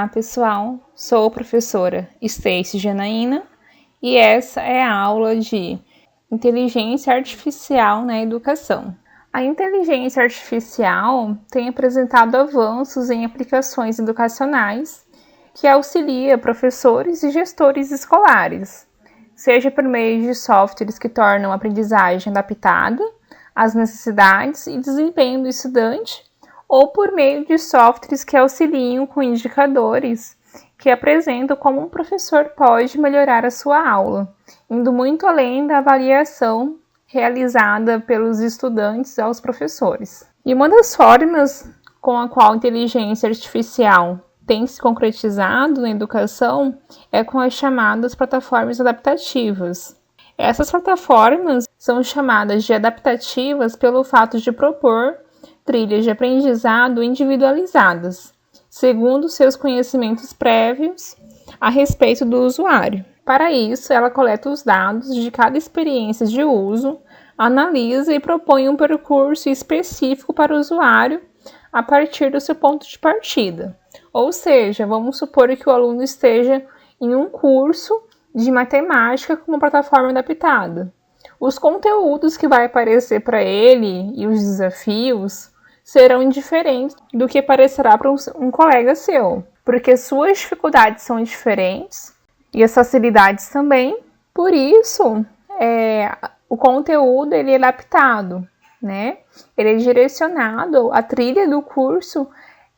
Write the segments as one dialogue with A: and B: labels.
A: Olá, pessoal. Sou a professora Stacy Janaína e essa é a aula de Inteligência Artificial na Educação. A inteligência artificial tem apresentado avanços em aplicações educacionais que auxilia professores e gestores escolares, seja por meio de softwares que tornam a aprendizagem adaptada às necessidades e desempenho do estudante, ou por meio de softwares que auxiliam com indicadores que apresentam como um professor pode melhorar a sua aula, indo muito além da avaliação realizada pelos estudantes aos professores. E uma das formas com a qual a inteligência artificial tem se concretizado na educação é com as chamadas plataformas adaptativas. Essas plataformas são chamadas de adaptativas pelo fato de propor trilhas de aprendizado individualizadas, segundo seus conhecimentos prévios a respeito do usuário. Para isso, ela coleta os dados de cada experiência de uso, analisa e propõe um percurso específico para o usuário a partir do seu ponto de partida. Ou seja, vamos supor que o aluno esteja em um curso de matemática com uma plataforma adaptada. Os conteúdos que vai aparecer para ele e os desafios serão indiferentes do que aparecerá para um colega seu, porque suas dificuldades são diferentes e as facilidades também. Por isso, o conteúdo ele é adaptado, né? Ele é direcionado, a trilha do curso,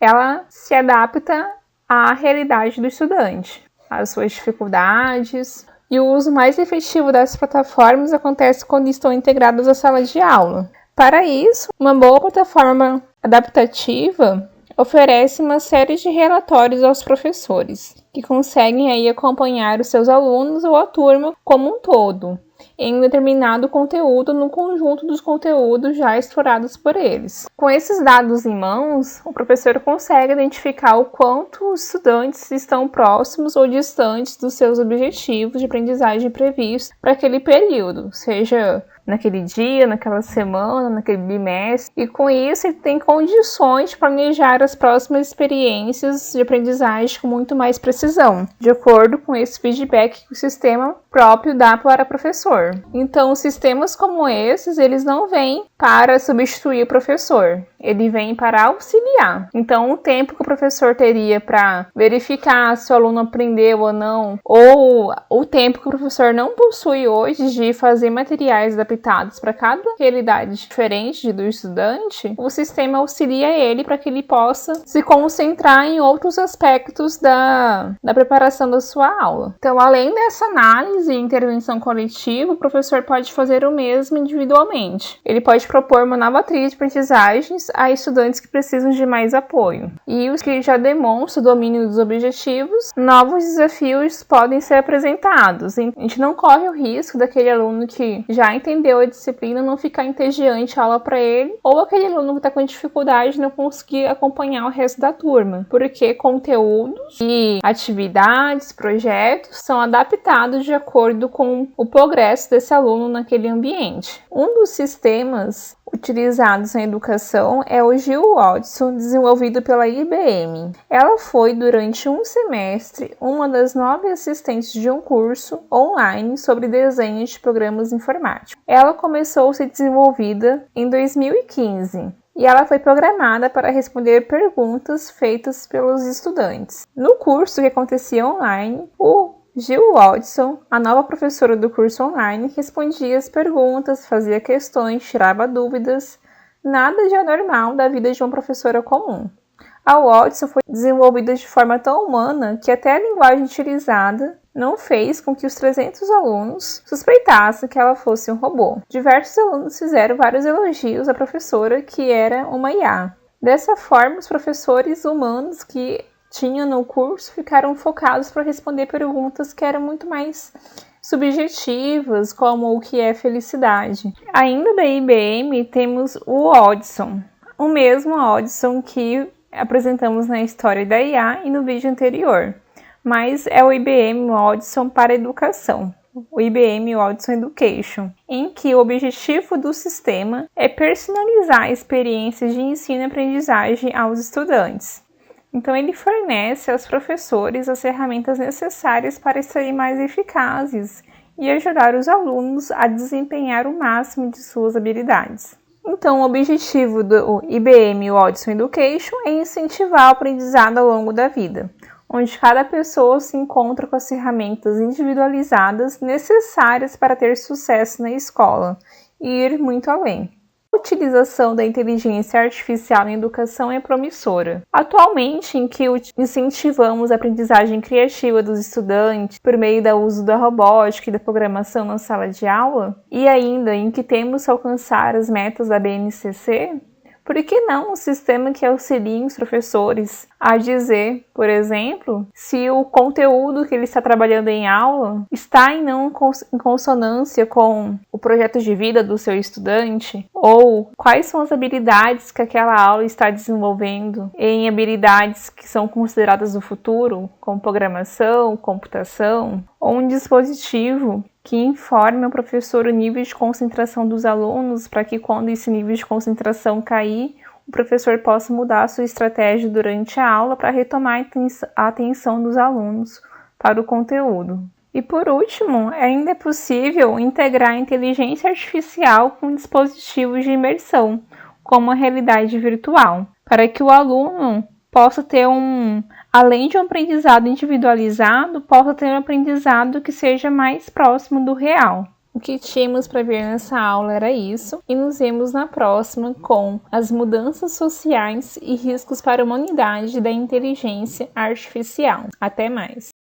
A: ela se adapta à realidade do estudante, às suas dificuldades. E o uso mais efetivo dessas plataformas acontece quando estão integradas à sala de aula. Para isso, uma boa plataforma adaptativa oferece uma série de relatórios aos professores, que conseguem aí acompanhar os seus alunos ou a turma como um todo, em um determinado conteúdo no conjunto dos conteúdos já explorados por eles. Com esses dados em mãos, o professor consegue identificar o quanto os estudantes estão próximos ou distantes dos seus objetivos de aprendizagem previstos para aquele período, seja naquele dia, naquela semana, naquele bimestre, e com isso ele tem condições de planejar as próximas experiências de aprendizagem com muito mais precisão, de acordo com esse feedback que o sistema próprio dá para o professor. Então, sistemas como esses, eles não vêm para substituir o professor, ele vem para auxiliar. Então, o tempo que o professor teria para verificar se o aluno aprendeu ou não, ou o tempo que o professor não possui hoje de fazer materiais adaptados para cada realidade diferente do estudante, o sistema auxilia ele para que ele possa se concentrar em outros aspectos da preparação da sua aula. Então, além dessa análise e intervenção coletiva, o professor pode fazer o mesmo individualmente. Ele pode propor uma nova trilha de aprendizagens a estudantes que precisam de mais apoio. E os que já demonstram o domínio dos objetivos, novos desafios podem ser apresentados. A gente não corre o risco daquele aluno que já entendeu a disciplina não ficar entediante a aula para ele, ou aquele aluno que está com dificuldade não conseguir acompanhar o resto da turma, porque conteúdos e atividades, projetos são adaptados de acordo com o progresso desse aluno naquele ambiente. Um dos sistemas utilizados na educação é o Gil Watson, desenvolvido pela IBM. Ela foi, durante um semestre, uma das 9 assistentes de um curso online sobre desenho de programas informáticos. Ela começou a ser desenvolvida em 2015. E ela foi programada para responder perguntas feitas pelos estudantes. No curso que acontecia online, o Gil Watson, a nova professora do curso online, respondia as perguntas, fazia questões, tirava dúvidas, nada de anormal da vida de uma professora comum. A Watson foi desenvolvida de forma tão humana que até a linguagem utilizada não fez com que os 300 alunos suspeitassem que ela fosse um robô. Diversos alunos fizeram vários elogios à professora, que era uma IA. Dessa forma, os professores humanos que tinham no curso ficaram focados para responder perguntas que eram muito mais subjetivas, como o que é felicidade. Ainda da IBM, temos o Odson, o mesmo Odson que apresentamos na história da IA e no vídeo anterior, mas é o IBM Watson para educação, o IBM Watson Education, em que o objetivo do sistema é personalizar experiências de ensino e aprendizagem aos estudantes, Então, ele fornece aos professores as ferramentas necessárias para serem mais eficazes e ajudar os alunos a desempenhar o máximo de suas habilidades. Então, o objetivo do IBM Watson Education é incentivar o aprendizado ao longo da vida, onde cada pessoa se encontra com as ferramentas individualizadas necessárias para ter sucesso na escola e ir muito além. A utilização da inteligência artificial na educação é promissora. Atualmente, em que incentivamos a aprendizagem criativa dos estudantes por meio do uso da robótica e da programação na sala de aula, e ainda em que temos que alcançar as metas da BNCC, por que não um sistema que auxilie os professores a dizer, por exemplo, se o conteúdo que ele está trabalhando em aula está em consonância com o projeto de vida do seu estudante, ou quais são as habilidades que aquela aula está desenvolvendo em habilidades que são consideradas do futuro, como programação, computação, ou um dispositivo que informe ao professor o nível de concentração dos alunos para que quando esse nível de concentração cair, o professor possa mudar a sua estratégia durante a aula para retomar a atenção dos alunos para o conteúdo. E por último, ainda é possível integrar a inteligência artificial com dispositivos de imersão, como a realidade virtual, para que o aluno possa ter além de um aprendizado individualizado, possa ter um aprendizado que seja mais próximo do real. O que tínhamos para ver nessa aula era isso, e nos vemos na próxima com as mudanças sociais e riscos para a humanidade da inteligência artificial. Até mais!